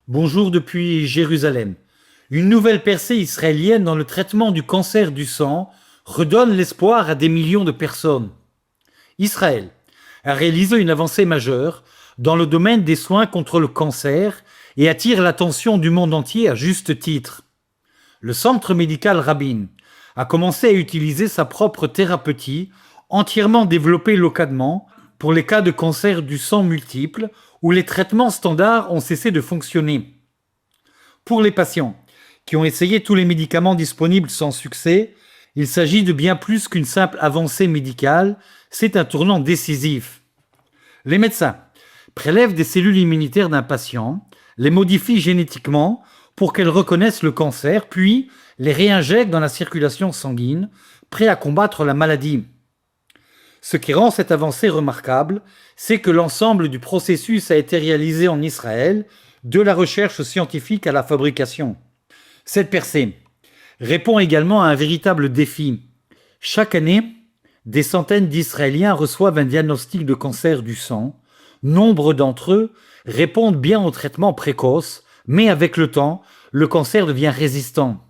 Bonjour depuis Jérusalem. Une nouvelle percée israélienne dans le traitement du cancer du sang redonne l'espoir à des millions de personnes. Israël a réalisé une avancée majeure dans le domaine des soins contre le cancer et attire l'attention du monde entier à juste titre. Le centre médical Rabin a commencé à utiliser sa propre thérapeutique entièrement développée localement pour les cas de cancer du sang multiples où les traitements standards ont cessé de fonctionner. Pour les patients qui ont essayé tous les médicaments disponibles sans succès, il s'agit de bien plus qu'une simple avancée médicale, c'est un tournant décisif. Les médecins prélèvent des cellules immunitaires d'un patient, les modifient génétiquement pour qu'elles reconnaissent le cancer, puis les réinjectent dans la circulation sanguine, prêts à combattre la maladie. Ce qui rend cette avancée remarquable, c'est que l'ensemble du processus a été réalisé en Israël, de la recherche scientifique à la fabrication. Cette percée répond également à un véritable défi. Chaque année, des centaines d'Israéliens reçoivent un diagnostic de cancer du sang. Nombre d'entre eux répondent bien au traitement précoce, mais avec le temps, le cancer devient résistant.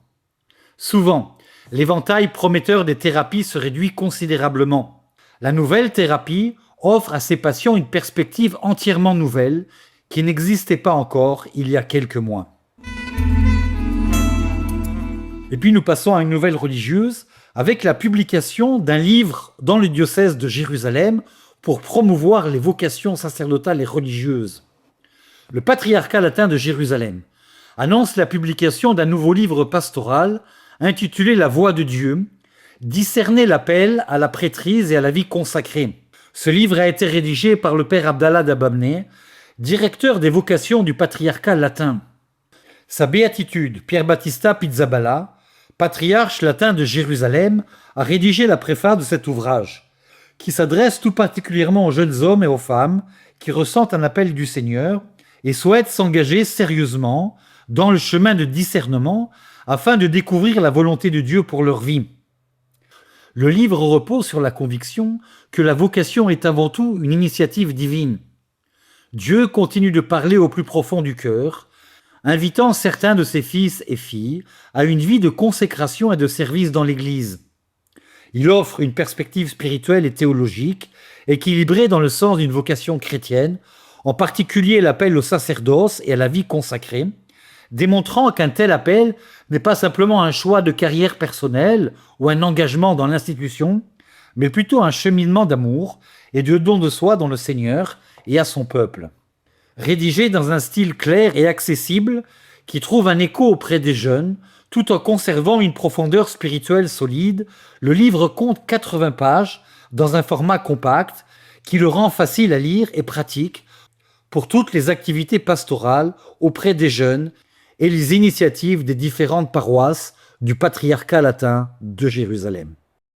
Souvent, l'éventail prometteur des thérapies se réduit considérablement. La nouvelle thérapie offre à ces patients une perspective entièrement nouvelle qui n'existait pas encore il y a quelques mois. Et puis nous passons à une nouvelle religieuse avec la publication d'un livre dans le diocèse de Jérusalem pour promouvoir les vocations sacerdotales et religieuses. Le patriarcat latin de Jérusalem annonce la publication d'un nouveau livre pastoral intitulé La Voix de Dieu, discerner l'appel à la prêtrise et à la vie consacrée. Ce livre a été rédigé par le père Abdallah d'Abamné, directeur des vocations du patriarcat latin. Sa béatitude, Pierre Battista Pizzaballa, patriarche latin de Jérusalem, a rédigé la préface de cet ouvrage, qui s'adresse tout particulièrement aux jeunes hommes et aux femmes qui ressentent un appel du Seigneur et souhaitent s'engager sérieusement dans le chemin de discernement afin de découvrir la volonté de Dieu pour leur vie. Le livre repose sur la conviction que la vocation est avant tout une initiative divine. Dieu continue de parler au plus profond du cœur, invitant certains de ses fils et filles à une vie de consécration et de service dans l'Église. Il offre une perspective spirituelle et théologique, équilibrée dans le sens d'une vocation chrétienne, en particulier l'appel au sacerdoce et à la vie consacrée, démontrant qu'un tel appel n'est pas simplement un choix de carrière personnelle ou un engagement dans l'institution, mais plutôt un cheminement d'amour et de don de soi dans le Seigneur et à son peuple. Rédigé dans un style clair et accessible qui trouve un écho auprès des jeunes, tout en conservant une profondeur spirituelle solide, le livre compte 80 pages dans un format compact qui le rend facile à lire et pratique pour toutes les activités pastorales auprès des jeunes et les initiatives des différentes paroisses du patriarcat latin de Jérusalem.